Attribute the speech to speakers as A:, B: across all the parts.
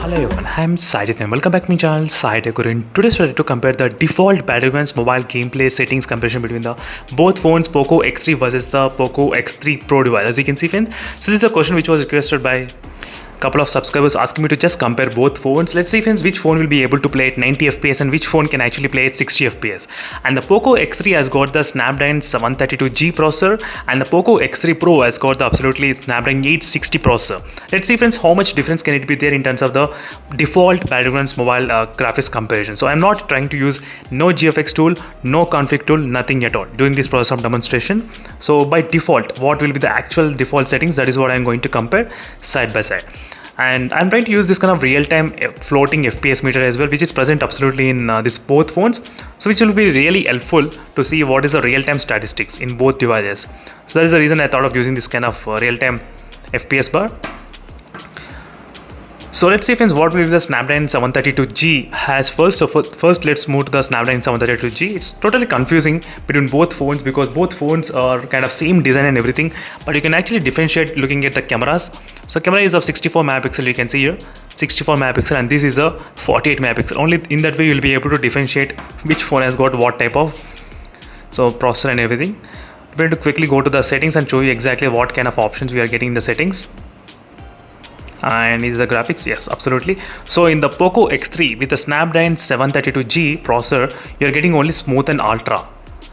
A: Hello everyone, I'm Sajid and welcome back to my channel Sajid. In today's video to compare the default Battlegrounds mobile gameplay settings comparison between the both phones Poco X3 versus the Poco X3 Pro device. As you can see friends, so this is a question which was requested by couple of subscribers asking me to just compare both phones. Let's see friends which phone will be able to play at 90 fps and which phone can actually play at 60 fps. And the Poco X3 has got the Snapdragon 732G processor and the Poco X3 Pro has got the absolutely Snapdragon 860 processor. Let's see friends how much difference can it be there in terms of the default Battlegrounds mobile graphics comparison. So I'm not trying to use no GFX tool, no config tool, nothing at all doing this process of demonstration. So by default, what will be the actual default settings, that is what I'm going to compare side by side. And I'm trying to use this kind of real-time floating FPS meter as well, which is present absolutely in this both phones, so which will be really helpful to see what is the real-time statistics in both devices. So that is the reason I thought of using this kind of real-time FPS bar. So let's see friends what will be the Snapdragon 732G has first. So first let's move to the Snapdragon 732G. It's totally confusing between both phones because both phones are kind of same design and everything, but you can actually differentiate looking at the cameras. So camera is of 64 megapixel, you can see here 64 megapixel, and this is a 48 megapixel. Only in that way you'll be able to differentiate which phone has got what type of processor and everything. I'm going to quickly go to the settings and show you exactly what kind of options we are getting in the settings. And is the graphics? Yes, absolutely. So in the Poco X3 with the Snapdragon 732G processor, you're getting only smooth and ultra,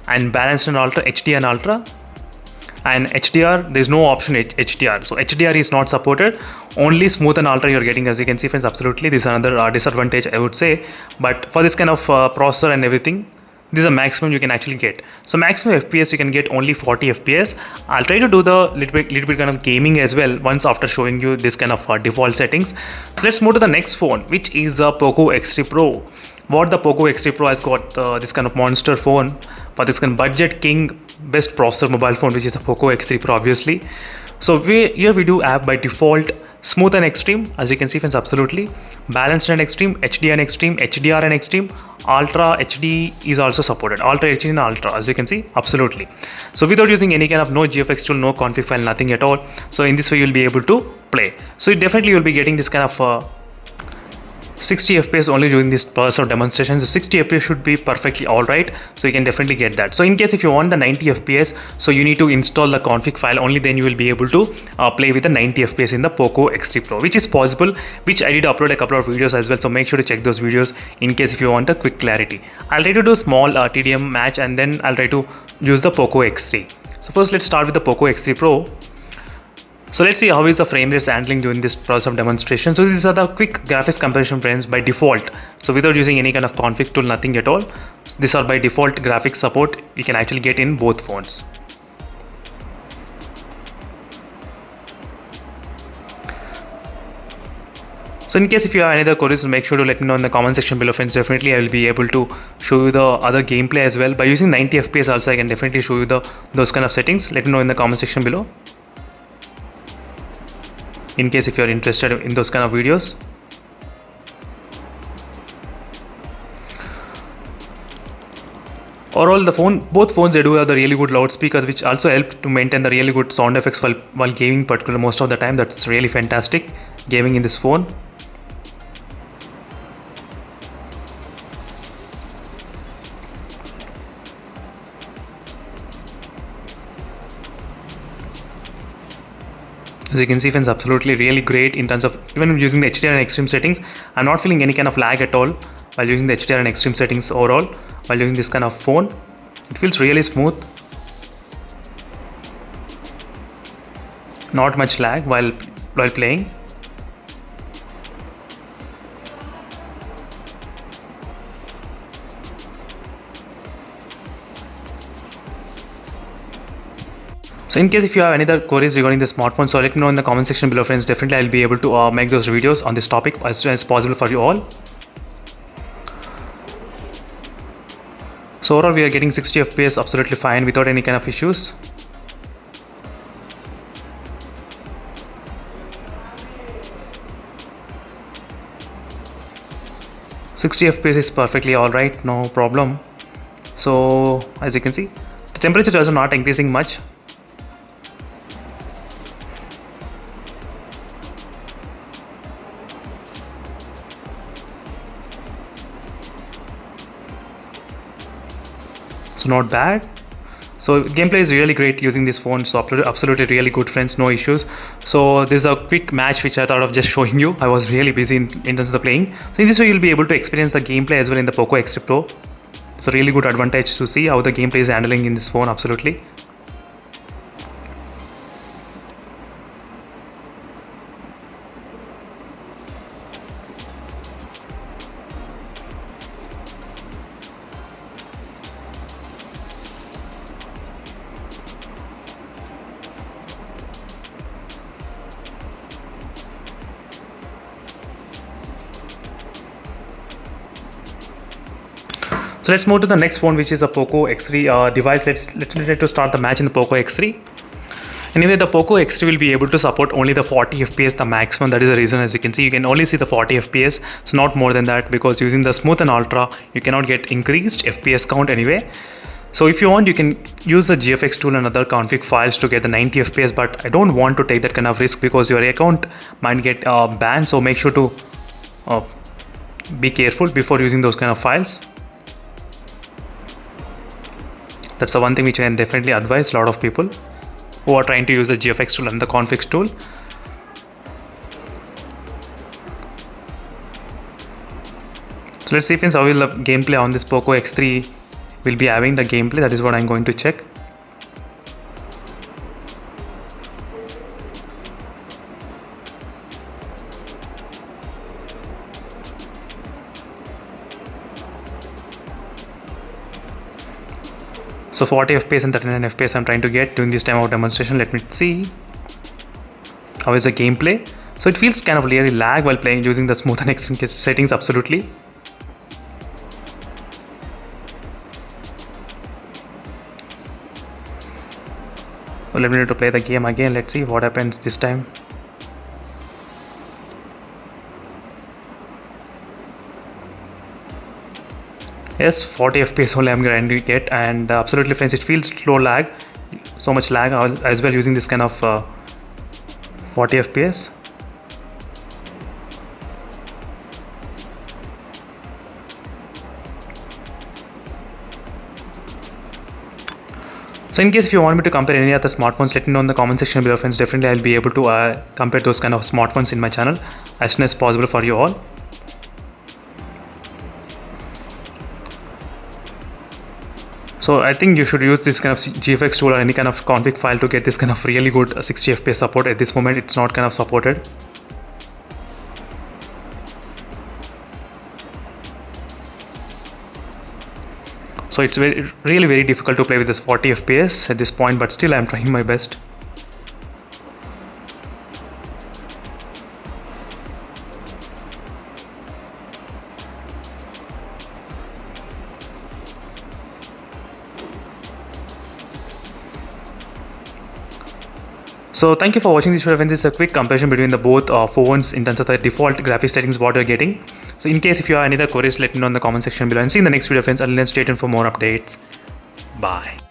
A: and balanced and ultra, HDR and ultra. And HDR, there's no option HDR, so HDR is not supported. Only smooth and ultra you're getting, as you can see friends. Absolutely, this is another disadvantage I would say, but for this kind of processor and everything, this is a maximum you can actually get. So maximum FPS you can get only 40 FPS. I'll try to do the little bit kind of gaming as well once after showing you this kind of default settings. So let's move to the next phone, which is the Poco X3 Pro. What the Poco X3 Pro has got this kind of monster phone for this kind of budget king best processor mobile phone, which is the Poco X3 Pro obviously. So here we do have by default smooth and extreme, as you can see friends. Absolutely balanced and extreme, HD and extreme, HDR and extreme, ultra HD is also supported, ultra HD and ultra, as you can see. Absolutely, so without using any kind of no GFX tool, no config file, nothing at all. So in this way you'll be able to play. So definitely you'll be getting this kind of 60 fps only during this burst of demonstration. So 60 fps should be perfectly all right, so you can definitely get that. So in case if you want the 90 fps, so you need to install the config file, only then you will be able to play with the 90 fps in the Poco X3 Pro, which is possible, which I did upload a couple of videos as well, so make sure to check those videos in case if you want a quick clarity. I'll try to do a small TDM match and then I'll try to use the Poco X3. So first let's start with the Poco X3 Pro. So let's see how is the frame rate handling during this process of demonstration. So these are the quick graphics comparison frames by default. So without using any kind of config tool, nothing at all. These are by default graphics support you can actually get in both phones. So in case if you have any other queries, make sure to let me know in the comment section below friends. Definitely I will be able to show you the other gameplay as well. By using 90 fps also I can definitely show you those kind of settings. Let me know in the comment section below, in case if you are interested in those kind of videos. Overall, both phones, they do have the really good loudspeakers, which also help to maintain the really good sound effects while gaming, particularly most of the time. That's really fantastic gaming in this phone. As you can see friends, absolutely really great in terms of even using the HDR and extreme settings. I'm not feeling any kind of lag at all while using the HDR and extreme settings overall. While using this kind of phone, it feels really smooth, not much lag while playing. So in case if you have any other queries regarding the smartphone, so let me know in the comment section below friends. Definitely I'll be able to make those videos on this topic as soon as possible for you all. So overall we are getting 60 fps absolutely fine without any kind of issues. FPS is perfectly alright, no problem. So as you can see, the temperature is also not increasing much. so not bad. So gameplay is really great using this phone, so absolutely really good friends, no issues. So this is a quick match which I thought of just showing you. I was really busy in terms of the playing. So in this way you'll be able to experience the gameplay as well in the Poco X3 Pro. It's a really good advantage to see how the gameplay is handling in this phone, absolutely. So let's move to the next phone, which is the Poco X3 device. Let's try to start the match in the Poco X3. Anyway, the Poco X3 will be able to support only the 40 FPS, the maximum. That is the reason, as you can see, you can only see the 40 FPS, so not more than that, because using the Smooth and Ultra, you cannot get increased FPS count anyway. So if you want, you can use the GFX tool and other config files to get the 90 FPS, but I don't want to take that kind of risk because your account might get banned. So make sure to be careful before using those kind of files. That's the one thing which I can definitely advise a lot of people who are trying to use the GFX tool and the config tool. So let's see friends, how will the gameplay on this Poco X3 will be having the gameplay. That is what I'm going to check. So 40 FPS and 39 FPS I'm trying to get during this time of demonstration. Let me see how is the gameplay. So it feels kind of really lag while playing using the smooth and extend settings, absolutely. So let me need to play the game again. Let's see what happens this time. Yes, 40 FPS only I'm going to get, and absolutely friends, it feels slow lag, so much lag as well using this kind of 40 FPS. So in case if you want me to compare any other smartphones, let me know in the comment section below friends. Definitely I'll be able to compare those kind of smartphones in my channel as soon as possible for you all. So I think you should use this kind of GFX tool or any kind of config file to get this kind of really good 60 FPS support. At this moment it's not kind of supported. So it's really very difficult to play with this 40 FPS at this point, but still I'm trying my best. So thank you for watching this video. This is a quick comparison between the both phones in terms of the default graphics settings what you're getting. So in case if you have any other queries, let me know in the comment section below, and see you in the next video friends. Until then, stay tuned for more updates. Bye.